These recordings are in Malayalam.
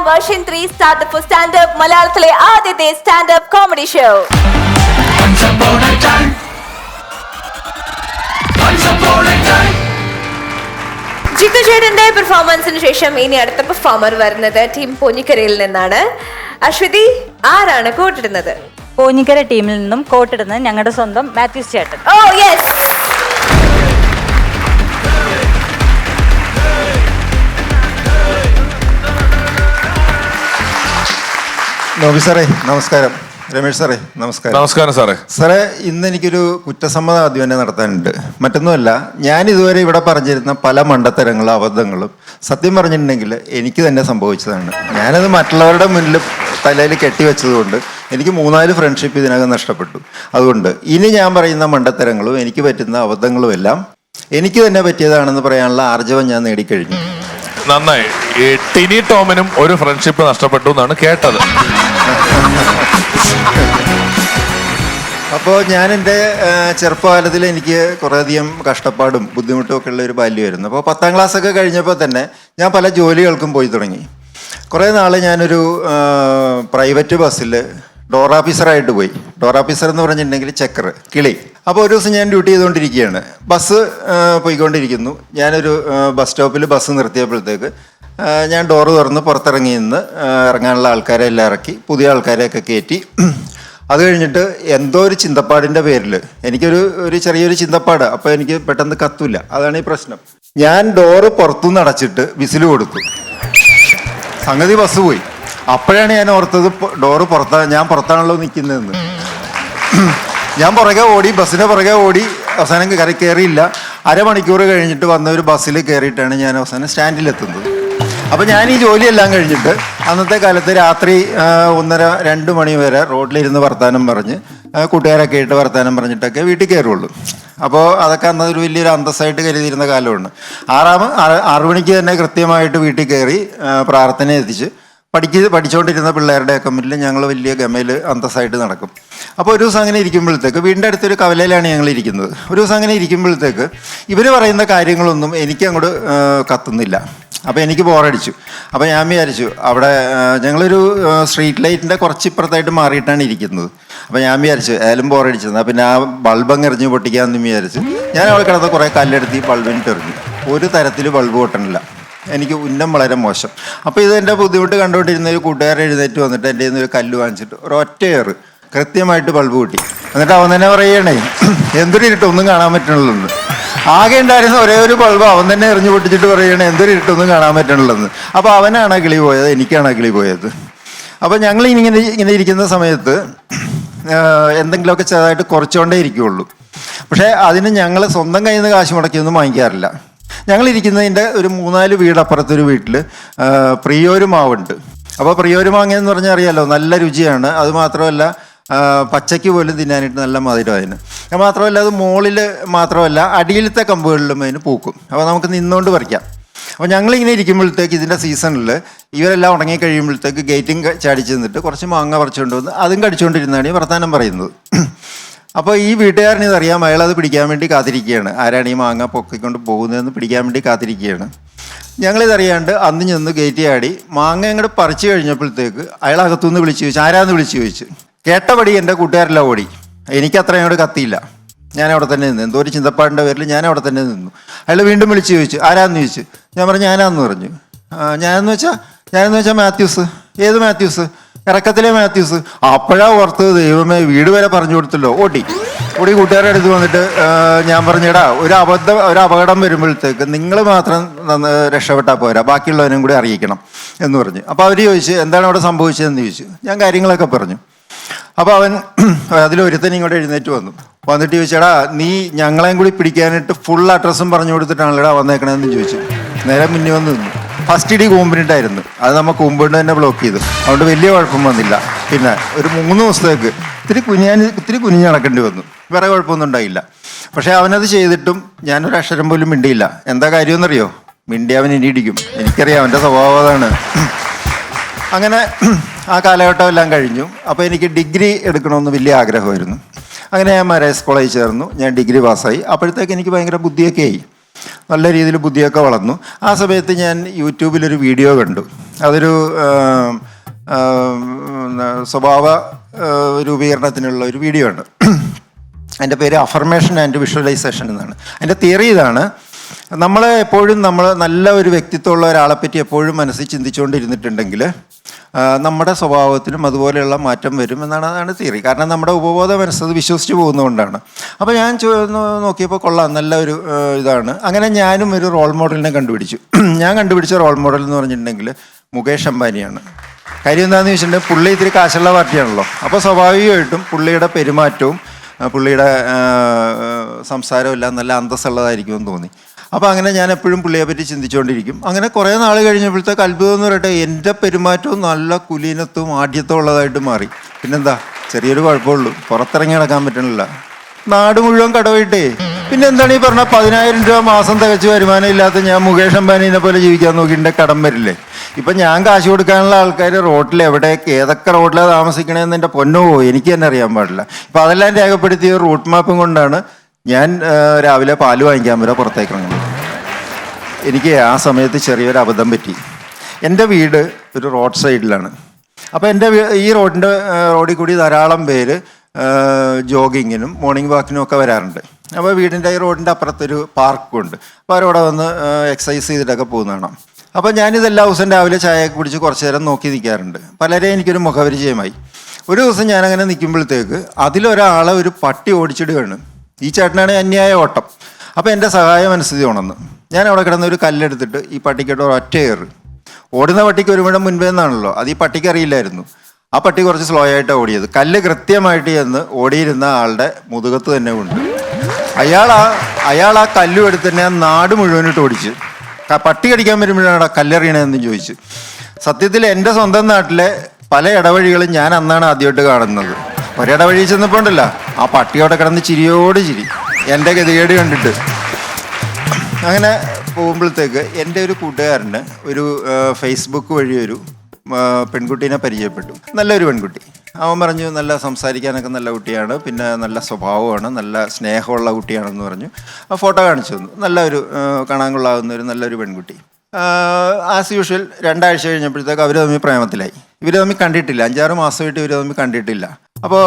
version 3 started for stand-up മലയാളത്തിലെ ആദ്യത്തെ stand-up comedy show. ജിത്തു ചേട്ടന്റെ പെർഫോമൻസിന് ശേഷം ഇനി അടുത്ത പെർഫോമർ വരുന്നത് ടീം പോഞ്ഞിക്കരയിൽ നിന്നാണ്. അശ്വതി, ആരാണ് കോട്ടിടുന്നത്? പോഞ്ഞിക്കര ടീമിൽ നിന്നും കോട്ടിടുന്നത് ഞങ്ങളുടെ സ്വന്തം മാത്യൂസ് ചേട്ടൻ. ഓ യെസ്. നോബി സാറേ നമസ്കാരം. രമേഷ് സാറേ നമസ്കാരം. നമസ്കാരം സാറേ. സാറേ, ഇന്ന് എനിക്കൊരു കുറ്റസമ്മതം ആദ്യം തന്നെ നടത്താനുണ്ട്. മറ്റൊന്നുമല്ല, ഞാൻ ഇതുവരെ ഇവിടെ പറഞ്ഞിരുന്ന പല മണ്ടത്തരങ്ങളും അബദ്ധങ്ങളും സത്യം പറഞ്ഞിട്ടുണ്ടെങ്കിൽ എനിക്ക് തന്നെ സംഭവിച്ചതാണ്. ഞാനത് മറ്റുള്ളവരുടെ മുന്നിൽ തലയിൽ കെട്ടിവെച്ചതുകൊണ്ട് എനിക്ക് 3-4 ഫ്രണ്ട്ഷിപ്പ് ഇതിനകം നഷ്ടപ്പെട്ടു. അതുകൊണ്ട് ഇനി ഞാൻ പറയുന്ന മണ്ടത്തരങ്ങളും എനിക്ക് പറ്റുന്ന അബദ്ധങ്ങളും എല്ലാം എനിക്ക് തന്നെ പറ്റിയതാണെന്ന് പറയാനുള്ള ആർജവം ഞാൻ നേടിക്കഴിഞ്ഞു. നന്നായി. ഈ ടിനി ടോമിനും ഒരു ഫ്രണ്ട്ഷിപ്പ് നഷ്ടപ്പെട്ടു എന്നാണ് കേട്ടത്. അപ്പോൾ ഞാൻ എൻ്റെ ചെറുപ്പകാലത്തിൽ എനിക്ക് കുറേയധികം കഷ്ടപ്പാടും ബുദ്ധിമുട്ടും ഒക്കെ ഉള്ള ഒരു ബാല്യമായിരുന്നു. അപ്പോൾ 10ാം ക്ലാസ്സൊക്കെ കഴിഞ്ഞപ്പോൾ തന്നെ ഞാൻ പല ജോലികൾക്കും പോയി തുടങ്ങി. കുറേ നാൾ ഞാനൊരു പ്രൈവറ്റ് ബസ്സിൽ ഡോർ ഓഫീസറായിട്ട് പോയി. ഡോർ ഓഫീസർ എന്ന് പറഞ്ഞിട്ടുണ്ടെങ്കിൽ ചെക്കർ, കിളി. അപ്പോൾ ഒരു ദിവസം ഞാൻ ഡ്യൂട്ടി ചെയ്തുകൊണ്ടിരിക്കുകയാണ്. ബസ് പോയിക്കൊണ്ടിരിക്കുന്നു. ഞാനൊരു ബസ് സ്റ്റോപ്പിൽ ബസ് നിർത്തിയപ്പോഴത്തേക്ക് ഞാൻ ഡോറ് തുറന്ന് പുറത്തിറങ്ങി നിന്ന് ഇറങ്ങാനുള്ള ആൾക്കാരെ എല്ലാം ഇറക്കി, പുതിയ ആൾക്കാരെയൊക്കെ കയറ്റി. അത് കഴിഞ്ഞിട്ട് എന്തോ ഒരു ചിന്തപ്പാടിൻ്റെ പേരിൽ എനിക്കൊരു ചെറിയൊരു ചിന്തപ്പാട്. അപ്പോൾ എനിക്ക് പെട്ടെന്ന് കത്തൂല. അതാണ് ഈ പ്രശ്നം. ഞാൻ ഡോറ് പുറത്തുനിന്ന് അടച്ചിട്ട് വിസിൽ കൊടുത്തു. സംഗതി ബസ് പോയി. അപ്പോഴാണ് ഞാൻ ഓർത്തത് ഡോറ് ഞാൻ പുറത്താണല്ലോ നിൽക്കുന്നതെന്ന്. ഞാൻ പുറകെ ഓടി, ബസ്സിൻ്റെ പുറകെ ഓടി. അവസാനം കയറിയില്ല. അരമണിക്കൂർ കഴിഞ്ഞിട്ട് വന്ന ഒരു ബസ്സിൽ കയറിയിട്ടാണ് ഞാൻ അവസാനം സ്റ്റാൻഡിലെത്തുന്നത്. അപ്പോൾ ഞാൻ ഈ ജോലിയെല്ലാം കഴിഞ്ഞിട്ട് അന്നത്തെ കാലത്ത് രാത്രി 1:30-2 മണി വരെ റോഡിലിരുന്ന് വർത്താനം പറഞ്ഞ് കൂട്ടുകാരൊക്കെ ആയിട്ട് വർത്താനം പറഞ്ഞിട്ടൊക്കെ വീട്ടിൽ കയറുള്ളൂ. അപ്പോൾ അതൊക്കെ അന്ന് ഒരു വലിയൊരു അന്തസ്സായിട്ട് കരുതിയിരുന്ന കാലമാണ്. 6 മണിക്ക് തന്നെ കൃത്യമായിട്ട് വീട്ടിൽ കയറി പ്രാർത്ഥന എത്തിച്ച് പഠിച്ചുകൊണ്ടിരുന്ന പിള്ളേരുടെയൊക്കെ മുന്നിൽ ഞങ്ങൾ വലിയ ഗമയിൽ അന്തസ്സായിട്ട് നടക്കും. അപ്പോൾ ഒരു ദിവസം അങ്ങനെ ഇരിക്കുമ്പോഴത്തേക്ക്, വീടിൻ്റെ അടുത്തൊരു കവലയിലാണ് ഞങ്ങൾ ഇരിക്കുന്നത്. ഒരു ദിവസം അങ്ങനെ ഇരിക്കുമ്പോഴത്തേക്ക് ഇവർ പറയുന്ന കാര്യങ്ങളൊന്നും എനിക്ക് അങ്ങോട്ട് കത്തുന്നില്ല. അപ്പോൾ എനിക്ക് ബോറടിച്ചു. അപ്പോൾ ഞാൻ വിചാരിച്ചു, അവിടെ ഞങ്ങളൊരു സ്ട്രീറ്റ് ലൈറ്റിൻ്റെ കുറച്ച് ഇപ്പുറത്തായിട്ട് മാറിയിട്ടാണ് ഇരിക്കുന്നത്. അപ്പോൾ ഞാൻ വിചാരിച്ചു ഏതായാലും ബോറടിച്ചത്, പിന്നെ ആ ബൾബങ്ങ് എറിഞ്ഞ് പൊട്ടിക്കാമെന്ന് വിചാരിച്ചു. ഞാൻ അവിടെ കിടന്ന് കുറേ കല്ലെടുത്ത് ഈ ബൾബിനിട്ട് എറിഞ്ഞു. ഒരു തരത്തിൽ ബൾബ് പൊട്ടണില്ല. എനിക്ക് ഉന്നം വളരെ മോശം. അപ്പോൾ ഇതെൻ്റെ ബുദ്ധിമുട്ട് കണ്ടുകൊണ്ടിരുന്ന ഒരു കൂട്ടുകാരൻ എഴുന്നേറ്റ് വന്നിട്ട് എൻ്റെ ഒരു കല്ല് വാങ്ങിച്ചിട്ട് ഒരൊറ്റ ഏറ് കൃത്യമായിട്ട് ബൾബ് കൂട്ടി. എന്നിട്ട് അവൻ തന്നെ പറയണേ, എന്തൊരു ഇരുട്ടൊന്നും കാണാൻ പറ്റണുള്ളൂ. ആകെ ഉണ്ടായിരുന്ന ഒരേ ഒരു ബൾബ് അവൻ തന്നെ എറിഞ്ഞു പൊട്ടിച്ചിട്ട് പറയണേ എന്തൊരു ഇരുട്ടൊന്നും കാണാൻ പറ്റണുള്ളെന്ന്. അപ്പോൾ അവനാണ് കിളി പോയത്, എനിക്കാണ് കിളി പോയത്. അപ്പോൾ ഞങ്ങൾ ഇങ്ങനെ ഇരിക്കുന്ന സമയത്ത് എന്തെങ്കിലുമൊക്കെ ചെറുതായിട്ട് കുറച്ചുകൊണ്ടേ ഇരിക്കുകയുള്ളൂ. പക്ഷേ അതിന് ഞങ്ങൾ സ്വന്തം കയ്യിൽ നിന്ന് കാശ് മുടക്കിയൊന്നും വാങ്ങിക്കാറില്ല. ഞങ്ങളിരിക്കുന്നതിൻ്റെ ഒരു 3-4 വീടപ്പുറത്തൊരു വീട്ടിൽ പ്രിയോരു മാവുണ്ട്. അപ്പോൾ പ്രിയോരു മാങ്ങ എന്ന് പറഞ്ഞാൽ അറിയാമല്ലോ, നല്ല രുചിയാണ്. അത് മാത്രമല്ല പച്ചയ്ക്ക് പോലും തിന്നാനായിട്ട് നല്ല മധുരം അതിന്. മാത്രമല്ല അത് മുകളിൽ മാത്രമല്ല അടിയിലത്തെ കമ്പുകളിലും അതിന് പൂക്കും. അപ്പോൾ നമുക്ക് നിന്നുകൊണ്ട് പറിക്കാം. അപ്പോൾ ഞങ്ങളിങ്ങനെ ഇരിക്കുമ്പോഴത്തേക്ക് ഇതിൻ്റെ സീസണിൽ ഇവരെല്ലാം ഉണങ്ങി കഴിയുമ്പോഴത്തേക്ക് ഗേറ്റും ചാടിച്ച് നിന്നിട്ട് കുറച്ച് മാങ്ങ പറിച്ചുകൊണ്ട് വന്ന് അതും കടിച്ചുകൊണ്ടിരുന്നാണ് ഈ വർത്താനം പറയുന്നത്. അപ്പോൾ ഈ വീട്ടുകാരന് ഇതറിയാം, അയാൾ അത് പിടിക്കാൻ വേണ്ടി കാത്തിരിക്കുകയാണ്. ആരാണ് ഈ മാങ്ങ പൊക്കിക്കൊണ്ട് പോകുന്നതെന്ന് പിടിക്കാൻ വേണ്ടി കാത്തിരിക്കുകയാണ്. ഞങ്ങളിതറിയാണ്ട് അന്ന് ചെന്ന് ഗേറ്റ് ചാടി മാങ്ങ അങ്ങോട്ട് പറിച്ചു കഴിഞ്ഞപ്പോഴത്തേക്ക് അയാൾ അകത്തുനിന്ന് വിളിച്ചു ചോദിച്ചു, ആരാന്ന് വിളിച്ചു ചോദിച്ചു. കേട്ടപടി എൻ്റെ കൂട്ടുകാരെല്ലാം ഓടി. എനിക്കത്ര അങ്ങോട്ട് കത്തിയില്ല. ഞാൻ അവിടെ തന്നെ നിന്നു. എന്തോ ഒരു ചിന്തപ്പാടിൻ്റെ പേരിൽ ഞാൻ അവിടെ തന്നെ നിന്നു. അയാൾ വീണ്ടും വിളിച്ചു ചോദിച്ചു, ആരാന്ന് ചോദിച്ചു. ഞാൻ പറഞ്ഞു ഞാനാന്ന് പറഞ്ഞു. ഞാനെന്ന് വെച്ചാൽ മാത്യൂസ്. ഏത് മാത്യൂസ്? ഇറക്കത്തിലെ മാത്യൂസ്. അപ്പോഴാ ഓർത്തത്, ദൈവമേ വീട് വരെ പറഞ്ഞു കൊടുത്തല്ലോ. ഓടി കൂട്ടുകാരുടെ അടുത്ത് വന്നിട്ട് ഞാൻ പറഞ്ഞിടാ, ഒരു അപകടം വരുമ്പോഴത്തേക്ക് നിങ്ങൾ മാത്രം രക്ഷപ്പെട്ടാൽ പോരാ, ബാക്കിയുള്ളവനും കൂടി അറിയിക്കണം എന്ന് പറഞ്ഞു. അപ്പോൾ അവർ ചോദിച്ചു എന്താണ് അവിടെ സംഭവിച്ചതെന്ന് ചോദിച്ചു. ഞാൻ കാര്യങ്ങളൊക്കെ പറഞ്ഞു. അപ്പോൾ അവൻ അതിലൊരുത്തൻ ഇങ്ങോട്ട് എഴുന്നേറ്റ് വന്നിട്ട് ചോദിച്ചടാ, നീ ഞങ്ങളെയും കൂടി പിടിക്കാനായിട്ട് ഫുൾ അഡ്രസ്സും പറഞ്ഞു കൊടുത്തിട്ടാണല്ലേടാ വന്നേക്കണമെന്ന് ചോദിച്ചു. നേരെ മുന്നേ വന്ന് നിന്നു. ഫസ്റ്റ് ഇടി കൂമ്പിനിട്ടായിരുന്നു. അത് നമ്മൾ കൂമ്പിട്ട് തന്നെ ബ്ലോക്ക് ചെയ്തു. അതുകൊണ്ട് വലിയ കുഴപ്പം വന്നില്ല. പിന്നെ ഒരു 3 ദിവസത്തേക്ക് ഇത്തിരി കുനിഞ്ഞ് നടക്കേണ്ടി വന്നു. വേറെ കുഴപ്പമൊന്നും ഉണ്ടായില്ല. പക്ഷേ അവനത് ചെയ്തിട്ടും ഞാനൊരു അക്ഷരം പോലും മിണ്ടിയില്ല. എന്താ കാര്യമെന്നറിയോ? മിണ്ടി അവൻ ഇനി ഇടിക്കും. എനിക്കറിയാം അവൻ്റെ സ്വഭാവം അതാണ്. അങ്ങനെ ആ കാലഘട്ടം എല്ലാം കഴിഞ്ഞു. അപ്പോൾ എനിക്ക് ഡിഗ്രി എടുക്കണമെന്ന് വലിയ ആഗ്രഹമായിരുന്നു. അങ്ങനെ ഞാൻ മരേസ് കോളേജിൽ ചേർന്നു. ഞാൻ ഡിഗ്രി പാസ്സായി. അപ്പോഴത്തേക്ക് എനിക്ക് ഭയങ്കര ബുദ്ധിയൊക്കെ ആയി. നല്ല രീതിയിൽ ബുദ്ധിയൊക്കെ വളർന്നു. ആ സമയത്ത് ഞാൻ യൂട്യൂബിലൊരു വീഡിയോ കണ്ടു. അതൊരു സ്വഭാവ രൂപീകരണത്തിനുള്ള ഒരു വീഡിയോ ആണ്. അതിൻ്റെ പേര് അഫർമേഷൻ ആൻഡ് വിഷ്വലൈസേഷൻ എന്നാണ്. അതിൻ്റെ തിയറി ഇതാണ്: നമ്മളെ എപ്പോഴും നമ്മൾ നല്ല ഒരു വ്യക്തിത്വമുള്ള ഒരാളെ പറ്റി എപ്പോഴും മനസ്സിൽ ചിന്തിച്ചുകൊണ്ടിരുന്നിട്ടുണ്ടെങ്കിൽ നമ്മുടെ സ്വഭാവത്തിലും അതുപോലെയുള്ള മാറ്റം വരും അതാണ് തിയറി. കാരണം നമ്മുടെ ഉപബോധ മനസ്സത് വിശ്വസിച്ച് പോകുന്നതുകൊണ്ടാണ്. അപ്പോൾ ഞാൻ നോക്കിയപ്പോൾ കൊള്ളാം, നല്ല ഒരു ഇതാണ്. അങ്ങനെ ഞാനും ഒരു റോൾ മോഡലിനെ കണ്ടുപിടിച്ചു. ഞാൻ കണ്ടുപിടിച്ച റോൾ മോഡൽ എന്ന് പറഞ്ഞിട്ടുണ്ടെങ്കിൽ മുകേഷ് അംബാനിയാണ്. കാര്യം എന്താണെന്ന് വെച്ചിട്ടുണ്ടെങ്കിൽ പുള്ളി ഇത്തിരി കാശുള്ള പാർട്ടിയാണല്ലോ. അപ്പോൾ സ്വാഭാവികമായിട്ടും പുള്ളിയുടെ പെരുമാറ്റവും പുള്ളിയുടെ സംസാരവും എല്ലാം നല്ല അന്തസ്സുള്ളതായിരിക്കുമെന്ന് തോന്നി. അപ്പോൾ അങ്ങനെ ഞാൻ എപ്പോഴും പുള്ളിയെ പറ്റി ചിന്തിച്ചുകൊണ്ടിരിക്കും. അങ്ങനെ കുറേ നാൾ കഴിഞ്ഞപ്പോഴത്തേക്ക് അത്ഭുതം എന്ന് പറയട്ടെ, എൻ്റെ പെരുമാറ്റവും നല്ല കുലീനത്വവും ആഢ്യത്വം ഉള്ളതായിട്ട് മാറി. പിന്നെന്താ, ചെറിയൊരു കുഴപ്പമുള്ളൂ, പുറത്തിറങ്ങി നടക്കാൻ പറ്റണില്ല, നാട് മുഴുവൻ കടവയിട്ടേ. പിന്നെ എന്താണ് ഈ പറഞ്ഞ 10,000 രൂപ മാസം തികച്ച് വരുമാനം ഇല്ലാത്ത ഞാൻ മുകേഷ് അംബാനിനെ പോലെ ജീവിക്കാൻ നോക്കിയിട്ട് കടം വരില്ലേ? ഇപ്പം ഞാൻ കാശ് കൊടുക്കാനുള്ള ആൾക്കാർ റോട്ടിൽ ഏതൊക്കെ റോഡിലാണ് താമസിക്കണേന്ന് എൻ്റെ പൊന്നോ എനിക്ക് തന്നെ അറിയാൻ പാടില്ല. ഇപ്പം അതെല്ലാം രേഖപ്പെടുത്തിയ റൂട്ട് മാപ്പും കൊണ്ടാണ് ഞാൻ രാവിലെ പാല് വാങ്ങിക്കാൻ വരെ പുറത്തേക്ക് ഇറങ്ങുന്നത്. എനിക്ക് ആ സമയത്ത് ചെറിയൊരു അബദ്ധം പറ്റി. എൻ്റെ വീട് ഒരു റോഡ് സൈഡിലാണ്. അപ്പോൾ എൻ്റെ ഈ റോഡിൽ കൂടി ധാരാളം പേര് ജോഗിങ്ങിനും മോർണിംഗ് വാക്കിനും ഒക്കെ വരാറുണ്ട്. അപ്പോൾ വീടിൻ്റെ ഈ റോഡിൻ്റെ അപ്പുറത്തൊരു പാർക്കുണ്ട്. അപ്പോൾ അവരവിടെ വന്ന് എക്സസൈസ് ചെയ്തിട്ടൊക്കെ പോകുന്നതാണ്. അപ്പോൾ ഞാനിതെല്ലാ ദിവസവും രാവിലെ ചായയൊക്കെ കുടിച്ച് കുറച്ച് നേരം നോക്കി നിൽക്കാറുണ്ട്. പലരെയും എനിക്കൊരു മുഖപരിചയമായി. ഒരു ദിവസം ഞാനങ്ങനെ നിൽക്കുമ്പോഴത്തേക്ക് അതിലൊരാളെ ഒരു പട്ടി ഓടിച്ചിടുകയാണ്. ഈ ചേട്ടനാണ് അന്യായ ഓട്ടം. അപ്പോൾ എൻ്റെ സഹായം മനസ്സിൽ ഉണർന്നു. ഞാൻ അവിടെ കിടന്ന ഒരു കല്ലെടുത്തിട്ട് ഈ പട്ടിക്കിട്ട് ഒറ്റ കയറ്. ഓടുന്ന പട്ടിക്ക് ഒരു മിടം മുൻപേ നിന്നാണല്ലോ, അത് ഈ പട്ടിക്ക് അറിയില്ലായിരുന്നു. ആ പട്ടി കുറച്ച് സ്ലോ ആയിട്ടാണ് ഓടിയത്. കല്ല് കൃത്യമായിട്ട് ചെന്ന് ഓടിയിരുന്ന ആളുടെ മുതുകത്ത് തന്നെ ഉണ്ട്. അയാൾ ആ കല്ലും എടുത്ത് തന്നെ ആ നാട് മുഴുവനിട്ട് ഓടിച്ച്. പട്ടി കടിക്കാൻ വരുമ്പോഴാണ് കല്ലെറിയണതെന്ന് ചോദിച്ചു. സത്യത്തിൽ എൻ്റെ സ്വന്തം നാട്ടിലെ പല ഇടവഴികളും ഞാൻ അന്നാണ് ആദ്യമായിട്ട് കാണുന്നത്. ഒരിടവഴി ചെന്നപ്പോൾ ഉണ്ടല്ല, ആ പട്ടിയോടെ കിടന്ന് ചിരിയോട് ചിരി എൻ്റെ ഗതികേട് കണ്ടിട്ട്. അങ്ങനെ പോകുമ്പോഴത്തേക്ക് എൻ്റെ ഒരു കൂട്ടുകാരന് ഒരു ഫേസ്ബുക്ക് വഴി ഒരു പെൺകുട്ടീനെ പരിചയപ്പെട്ടു. നല്ലൊരു പെൺകുട്ടി. അവൻ പറഞ്ഞു നല്ല സംസാരിക്കാനൊക്കെ നല്ല കുട്ടിയാണ്, പിന്നെ നല്ല സ്വഭാവമാണ്, നല്ല സ്നേഹമുള്ള കുട്ടിയാണെന്ന് പറഞ്ഞു. ആ ഫോട്ടോ കാണിച്ചു തന്നു. നല്ലൊരു കാണാൻ കൊള്ളാവുന്ന ഒരു നല്ലൊരു പെൺകുട്ടി. ആസ് യൂഷ്വൽ 2 ആഴ്ച കഴിഞ്ഞപ്പോഴത്തേക്ക് അവർ തമ്മിൽ പ്രേമത്തിലായി. ഇവർ തമ്മിൽ കണ്ടിട്ടില്ല, 5-6 മാസമായിട്ട് ഇവർ തമ്മിൽ കണ്ടിട്ടില്ല. അപ്പോൾ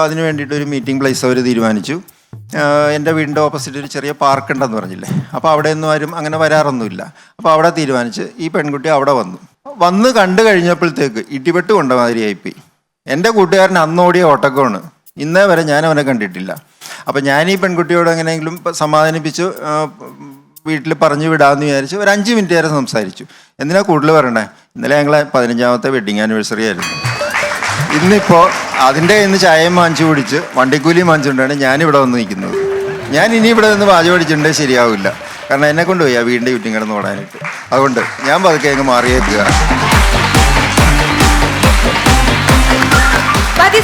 അതിന് വേണ്ടിയിട്ട് ഒരു മീറ്റിംഗ് പ്ലേസ് അവർ തീരുമാനിച്ചു. എൻ്റെ വീടിൻ്റെ ഓപ്പോസിറ്റ് ഒരു ചെറിയ പാർക്ക് ഉണ്ടെന്ന് പറഞ്ഞില്ലേ, അപ്പോൾ അവിടെ ഒന്നും ആരും അങ്ങനെ വരാറൊന്നുമില്ല. അപ്പോൾ അവിടെ തീരുമാനിച്ച് ഈ പെൺകുട്ടി അവിടെ വന്ന് കണ്ടു കഴിഞ്ഞപ്പോഴത്തേക്ക് ഇടിപെട്ട് കൊണ്ട മാതിരിയായിപ്പോയി. എൻ്റെ കൂട്ടുകാരൻ അന്നോടിയ ഓട്ടക്കമാണ്. ഇന്നേ വരെ ഞാൻ അവനെ കണ്ടിട്ടില്ല. അപ്പം ഞാൻ ഈ പെൺകുട്ടിയോട് എങ്ങനെയെങ്കിലും സമാധാനിപ്പിച്ച് വീട്ടിൽ പറഞ്ഞു വിടാമെന്ന് വിചാരിച്ച് ഒരു 5 മിനിറ്റ് വരെ സംസാരിച്ചു. എന്തിനാ കൂടുതൽ പറയണേ, ഇന്നലെ ഞങ്ങളെ 15ാമത്തെ വെഡിങ് ആനിവേഴ്സറി ആയിരുന്നു. ഇന്നിപ്പോൾ അതിൻ്റെ ഇന്ന് ചായയും വാങ്ങിച്ചു കുടിച്ച് വണ്ടിക്കൂലിയും വാങ്ങിച്ചുകൊണ്ടാണ് ഞാനിവിടെ വന്ന് നിൽക്കുന്നത്. ഞാൻ ഇനി ഇവിടെ നിന്ന് വാച പഠിച്ചിട്ടുണ്ടെങ്കിൽ ശരിയാവില്ല. കാരണം എന്നെ കൊണ്ടുപോയി ആ വീടിൻ്റെ ചുറ്റും കിടന്ന് ഓടാനായിട്ട്. അതുകൊണ്ട് ഞാൻ പതുക്കെ അങ്ങ് മാറിയേക്കുക.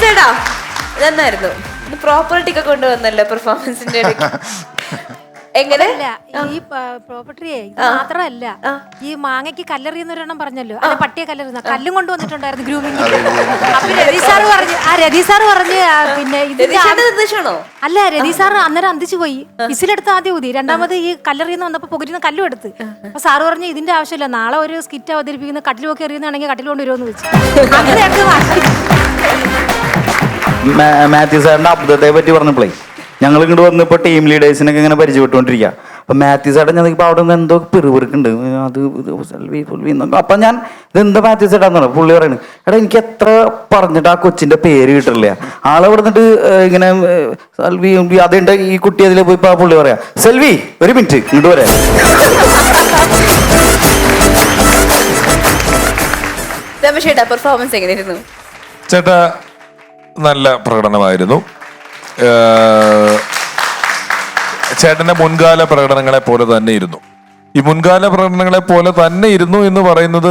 ചേട്ടാ നന്നായിരുന്നു. പ്രോപ്പർട്ടി ഒക്കെ കൊണ്ടുവന്നല്ലോ പെർഫോമൻസിന്റെ ഇടയ്ക്ക്. എങ്ങനെ ഈ പ്രോപ്പർട്ടിയെ മാത്രമല്ല, ഈ മാങ്ങയ്ക്ക് കല്ലെറിയുന്നൊരെണ്ണം പറഞ്ഞല്ലോ, അല്ല പട്ടിയെ കല്ലെറിയുന്ന കല്ലും കൊണ്ടുവന്നിട്ടുണ്ടായിരുന്നു ഗ്രൂമിങ്. അപ്പൊ രതീഷ് സാറ് പറഞ്ഞ് പിന്നെ അല്ല, രതീഷ് സാറ് അന്നേരം അന്തിച്ചു പോയി. വിസിലെടുത്ത് ആദ്യം ഊതി, രണ്ടാമത് ഈ കല്ലെറിയുന്ന വന്നപ്പോ പുകരുന്ന കല്ലും എടുത്ത്. അപ്പൊ സാറ് പറഞ്ഞ് ഇതിന്റെ ആവശ്യമില്ല, നാളെ ഒരു സ്കിറ്റ് അവതരിപ്പിക്കുന്ന കട്ടിലൊക്കെ എറിയുന്നതാണെങ്കിൽ കട്ടിൽ കൊണ്ടുവരുമെന്ന് വെച്ചു. അങ്ങനെയൊക്കെ മാത്യു സാറിന്റെ അബദ്ധത്തെ പറ്റി പറഞ്ഞപ്പോഴേ ഞങ്ങൾ ഇങ്ങോട്ട് വന്നിപ്പോൾ ടീം ലീഡേഴ്സിനൊക്കെ ഇങ്ങനെ പരിചയപ്പെട്ടുകൊണ്ടിരിക്കുക. അപ്പം മാത്യു ചേട്ടൻ ഞങ്ങൾക്ക് അവിടെ നിന്ന് എന്തോ പിറുപിറുക്കുണ്ട്, അത് അപ്പം ഞാൻ ഇതെന്താ മാത്യു ചേട്ടാന്ന് പറഞ്ഞു. പുള്ളി പറയുന്നത്, എടാ എനിക്ക് എത്ര പറഞ്ഞിട്ട് ആ കൊച്ചിന്റെ പേര് കിട്ടില്ല. ആളെ വിടുന്നിട്ട് ഇങ്ങനെ സെൽവി അതുണ്ട്, ഈ കുട്ടി അതിൽ പോയി പുള്ളി പറയാ, സെൽവി ഒരു മിനിറ്റ് ഇങ്ങോട്ട് പറയാം. പെർഫോമൻസ് എങ്ങനെയായിരുന്നു ചേട്ടാ? നല്ല പ്രകടനമായിരുന്നു. ചേട്ടന്റെ മുൻകാല പ്രകടനങ്ങളെ പോലെ തന്നെ ഇരുന്നു. ഈ മുൻകാല പ്രകടനങ്ങളെ പോലെ തന്നെ ഇരുന്നു എന്ന് പറയുന്നത്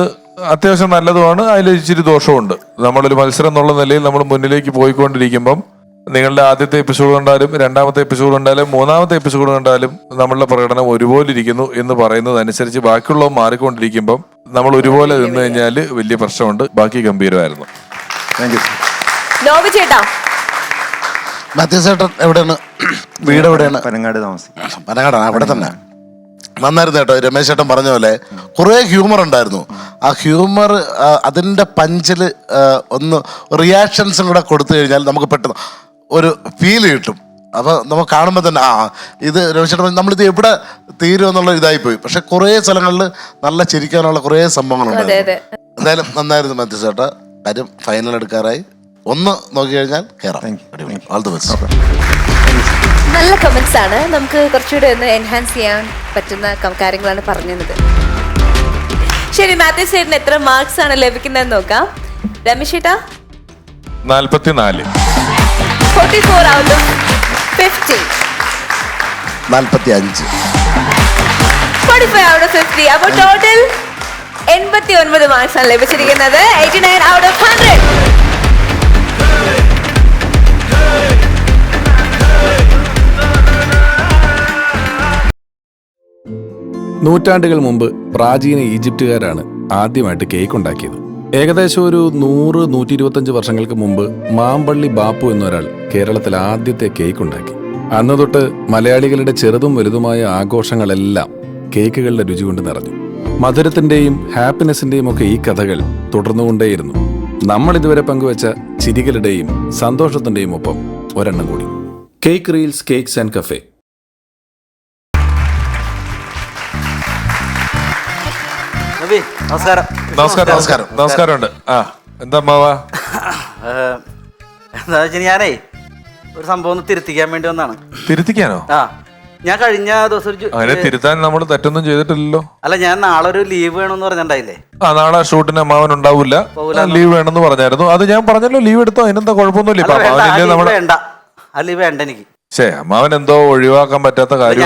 അത്യാവശ്യം നല്ലതുമാണ്, അതിൽ ഇച്ചിരി ദോഷമുണ്ട്. നമ്മളൊരു മത്സരം എന്നുള്ള നിലയിൽ നമ്മൾ മുന്നിലേക്ക് പോയിക്കൊണ്ടിരിക്കുമ്പം നിങ്ങളുടെ ആദ്യത്തെ എപ്പിസോഡ് കണ്ടാലും 2ാമത്തെ എപ്പിസോഡ് കണ്ടാലും 3ാമത്തെ എപ്പിസോഡ് കണ്ടാലും നമ്മളുടെ പ്രകടനം ഒരുപോലെ ഇരിക്കുന്നു എന്ന് പറയുന്നത് അനുസരിച്ച് ബാക്കിയുള്ളവ മാറിക്കൊണ്ടിരിക്കുമ്പം നമ്മൾ ഒരുപോലെ നിന്ന് കഴിഞ്ഞാൽ വലിയ പ്രശ്നമുണ്ട്. ബാക്കി ഗംഭീരമായിരുന്നു. Thank you. നോബി ചേട്ടാ, മാത്യു ചേട്ടൻ എവിടെയാണ്? വീട് എവിടെയാണ്? പനങ്ങാട് താമസിക്കും. പനങ്ങാടാണ്, അവിടെ തന്നെ. നന്നായിരുന്നു കേട്ടോ. രമേശ് ചേട്ടൻ പറഞ്ഞ പോലെ കുറേ ഹ്യൂമർ ഉണ്ടായിരുന്നു. ആ ഹ്യൂമർ അതിൻ്റെ പഞ്ചിൽ ഒന്ന് റിയാക്ഷൻസും കൂടെ കൊടുത്തു കഴിഞ്ഞാൽ നമുക്ക് പെട്ടെന്ന് ഒരു ഫീൽ കിട്ടും. അപ്പോൾ നമുക്ക് കാണുമ്പോൾ തന്നെ ഇത് രമേശ് ചേട്ടൻ നമ്മളിത് എവിടെ തീരും എന്നുള്ള ഇതായിപ്പോയി. പക്ഷെ കുറേ സ്ഥലങ്ങളിൽ നല്ല ചിരിക്കാനുള്ള കുറേ സംഭവങ്ങളുണ്ടായിരുന്നു. എന്തായാലും നന്നായിരുന്നു മാത്യു ചേട്ടാ. കാര്യം ഫൈനൽ എടുക്കാറായി. ഒന്ന് നോക്കി കഴിഞ്ഞാൽ കയറാം. All the best. നല്ല കമന്റ്സ് ആണ്. നമുക്ക് കുറച്ചുകൂടെ ഒന്ന് എൻഹാൻസ് ചെയ്യാൻ പറ്റുന്ന കാര്യങ്ങളാണ് പറഞ്ഞത്. ശരി, മാത്യു ചേട്ടന് എത്ര മാർക്സ് ആണ് ലഭിക്കുന്നതെന്ന് നോക്കാം. രമേശ് ചേട്ടാ 44. 44 out of 50. 45. 45 out of 50. അപ്പോൾ ടോട്ടൽ 89 മാർക്സ് ആണ് ലഭിച്ചിരിക്കുന്നത്. 89 out of 100. നൂറ്റാണ്ടുകൾ മുമ്പ് പ്രാചീന ഈജിപ്തുകാരാണ് ആദ്യമായിട്ട് കേക്ക് ഉണ്ടാക്കിയത്. ഏകദേശം ഒരു 100-125 വർഷങ്ങൾക്ക് മുമ്പ് മാമ്പള്ളി ബാപ്പു എന്നൊരാൾ കേരളത്തിൽ ആദ്യത്തെ കേക്ക് ഉണ്ടാക്കി. അന്ന് തൊട്ട് മലയാളികളുടെ ചെറുതും വലുതുമായ ആഘോഷങ്ങളെല്ലാം കേക്കുകളുടെ രുചി കൊണ്ട് നിറഞ്ഞു. മധുരത്തിന്റെയും ഹാപ്പിനെസിന്റെയും ഒക്കെ ഈ കഥകൾ തുടർന്നുകൊണ്ടേയിരുന്നു. നമ്മൾ ഇതുവരെ പങ്കുവച്ച ചിരികളുടെയും സന്തോഷത്തിന്റെയും ഒപ്പം ഒരെണ്ണം കൂടി. Cake reels cakes and cafe. നമസ്കാരം. നമസ്കാരമുണ്ട്. എന്താ മാവാ? എന്താ വെച്ചാൽ ഞാനേ ഒരു സംഭവം ഒന്ന് തിരുത്തിക്കാൻ വേണ്ടി വന്നാണ്. തിരുത്തിക്കാനോ? ഞാൻ കഴിഞ്ഞ ദിവസം അങ്ങനെ തിരുത്താൻ നമ്മൾ തെറ്റൊന്നും ചെയ്തിട്ടില്ലല്ലോ. അല്ല, ഞാൻ നാളെ ഒരു ലീവ് വേണമെന്ന് പറഞ്ഞിട്ടുണ്ടായില്ലേ? നാളെ ഷൂട്ടിന് അമ്മാവൻ ഉണ്ടാവില്ല, ലീവ് വേണമെന്ന് പറഞ്ഞായിരുന്നു. അത് ഞാൻ പറഞ്ഞല്ലോ, ലീവ് എടുത്തോ, അതിനെന്താ കുഴപ്പമൊന്നുമില്ല. വേണ്ട, ആ ലീവ് വേണ്ട എനിക്ക്. അമ്മാവൻ എന്തോ ഒഴിവാക്കാൻ പറ്റാത്ത കാര്യം.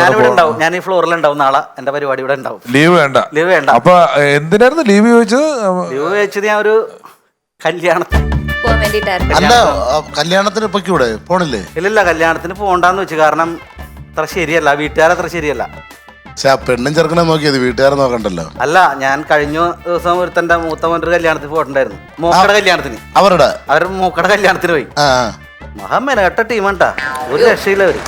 ഞാൻ ഈ ഫ്ലോറിൽ ഉണ്ടാവും നാളെ. എന്റെ പരിപാടി ഇവിടെ ഉണ്ടാവും. ലീവ് വേണ്ട. ലീവ് വേണ്ട. അപ്പൊ എന്തിനായിരുന്നു ലീവ് ചോദിച്ചത്? ലീവ് ചോദിച്ചത് ഞാൻ ഒരു കല്യാണത്തിന് പോകാൻ വേണ്ടിയിട്ടായിരുന്നു. അല്ല, കല്യാണത്തിന് പൊയ്ക്കൂടെ? പോണില്ലേ? ഇല്ലില്ല, കല്യാണത്തിന് പോകണ്ടെന്ന് വെച്ചു. കാരണം അത്ര ശരിയല്ല, വീട്ടുകാരത്ര ശരിയല്ല. പക്ഷെ ആ പെണ്ണും ചെറുക്കനെ നോക്കിയത് വീട്ടുകാരെ നോക്കണ്ടല്ലോ. അല്ല, ഞാൻ കഴിഞ്ഞ ദിവസം ഒരുത്തന്റെ മൂത്ത മോൻ്റെ കല്യാണത്തിന് പോയിട്ടുണ്ടായിരുന്നു. മൂക്കയുടെ കല്യാണത്തിന്. അവരുടെ മൂക്കയുടെ കല്യാണത്തിന് പോയി. മഹാമെനഘട്ട ടീമാണ്ടാ, ഒരു രക്ഷയില്ല അവര്.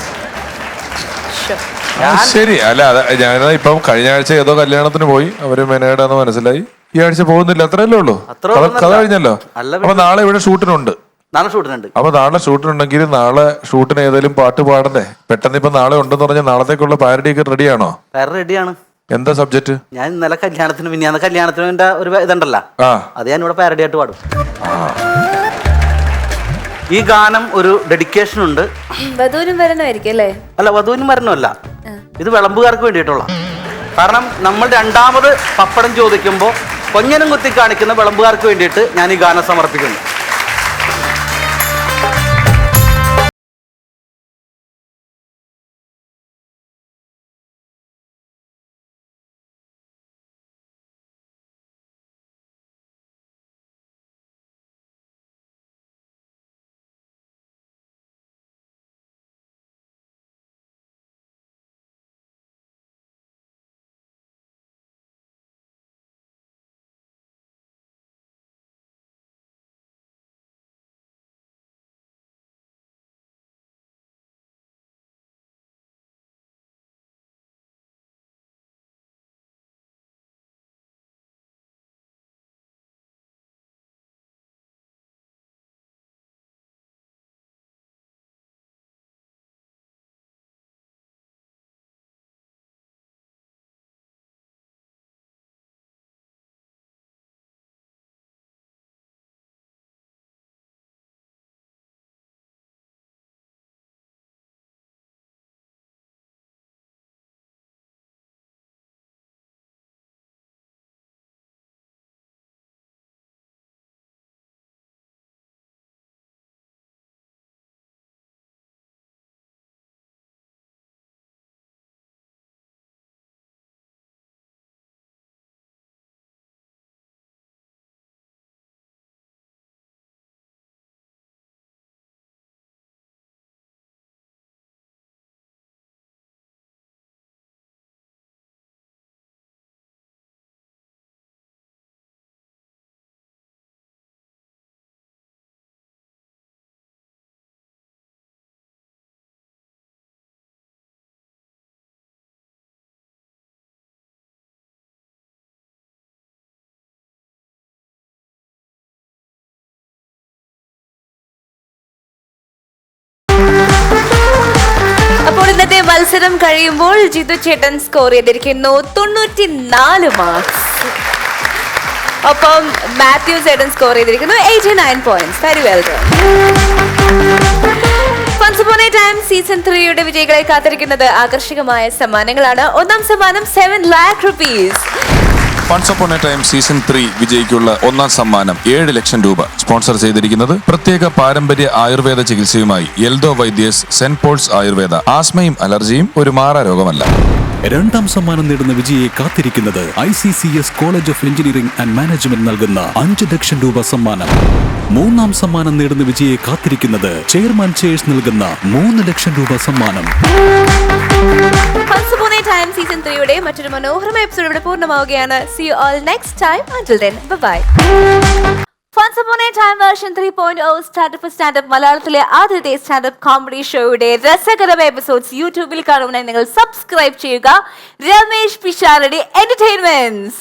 ശരി. അല്ല, ഞാൻ ഇപ്പം കഴിഞ്ഞ ആഴ്ച ഏതോ കല്യാണത്തിന് പോയി, അവര് മെനേടാന്ന് മനസ്സിലായി. ഈ ആഴ്ച പോകുന്നില്ല, അത്രയല്ലേ ഉള്ളൂ. കഥ കഴിഞ്ഞല്ലോ. അപ്പൊ നാളെ ഇവിടെ ഷൂട്ടിനുണ്ട്. നാളെ ഷൂട്ടിനുണ്ട്. അപ്പൊ നാളെ ഷൂട്ടിനുണ്ടെങ്കിൽ നാളെ ഷൂട്ടിന് ഏതെങ്കിലും പാട്ട് പാടണ്ടേ? പെട്ടെന്ന് ഇപ്പൊ നാളെ ഉണ്ടെന്ന് പറഞ്ഞാൽ നാളത്തേക്കുള്ള പാരഡി ഒക്കെ റെഡിയാണോ? റെഡിയാണ്. എന്താ സബ്ജക്ട്? ഞാൻ ഇന്നലെ കല്യാണത്തിന് പിന്നെയാണ് കല്യാണത്തിന് ഒരു ഇതുണ്ടല്ലോ, അത് ഞാൻ ഇവിടെ പാരഡി ആയിട്ട് പാടും. ഈ ഗാനം ഒരു ഡെഡിക്കേഷൻ ഉണ്ട്. വധുവിനും വരണമായിരിക്കും അല്ലേ? അല്ല, വധുവിനും വരണമല്ല, ഇത് വിളമ്പുകാർക്ക് വേണ്ടിയിട്ടുള്ള. കാരണം നമ്മൾ രണ്ടാമത് പപ്പടം ചോദിക്കുമ്പോൾ കൊഞ്ഞനും കുത്തി കാണിക്കുന്ന വിളമ്പുകാർക്ക് വേണ്ടിയിട്ട് ഞാൻ ഈ ഗാനം സമർപ്പിക്കുന്നു. മത്സരം കഴിയുമ്പോൾ ജിതു ചേട്ടൻ സ്കോർ ചെയ്തിരിക്കുന്നു 94 മാർക്സ്. ഒപ്പം മാത്യു ചേട്ടൻ സ്കോർ ചെയ്തിരിക്കുന്നു 89 points. Very well done. Once Upon a Time season 3യുടെ വിജയികളെ കാത്തിരിക്കുന്നത് ആകർഷകമായ സമ്മാനങ്ങളാണ്. ഒന്നാം സമ്മാനം 7 lakh rupees. Once Upon a Time season 3 വിജയിക്കുള്ള ഒന്നാം സമ്മാനം 7 ലക്ഷം രൂപ. സ്പോൺസർ ചെയ്തിരിക്കുന്നത് പ്രത്യേക പാരമ്പര്യ ആയുർവേദ ചികിത്സയുമായി എൽദോ വൈദ്യേഴ്സ് സെന്റ് പോൾസ് ആയുർവേദ. ആസ്മയും അലർജിയും ഒരു മാറാ രോഗമല്ല. രണ്ടാം സമ്മാനം നേടുന്ന വിജയിയെ കാത്തിരിക്കുന്നത് ICCS college of engineering and management നൽകുന്ന 5 ലക്ഷം രൂപ സമ്മാനം. മൂന്നാം സമ്മാനം നേടുന്ന വിജയിയെ കാത്തിരിക്കുന്നത് ചെയർമാൻ ചെയർസ് നൽകുന്ന 3 ലക്ഷം രൂപ സമ്മാനം. Once Upon a Time season 3യുടെ മറ്റൊരു മനോഹരമായ എപ്പിസോഡ് ഇവിടെ പൂർണ്ണമാവുകയാണ്. See you all next time. Until then, bye-bye. Once Upon a Time version 3.0 standup മലയാളത്തിലെ ആദ്യത്തെ സ്റ്റാൻഡപ്പ് കോമഡി ഷോയുടെ രസകരമായ എപ്പിസോഡ്സ് യൂട്യൂബിൽ കാണുവാനായി നിങ്ങൾ സബ്സ്ക്രൈബ് ചെയ്യുക. രമേശ് പിഷാരടി എന്റർടൈൻമെന്റ്സ്.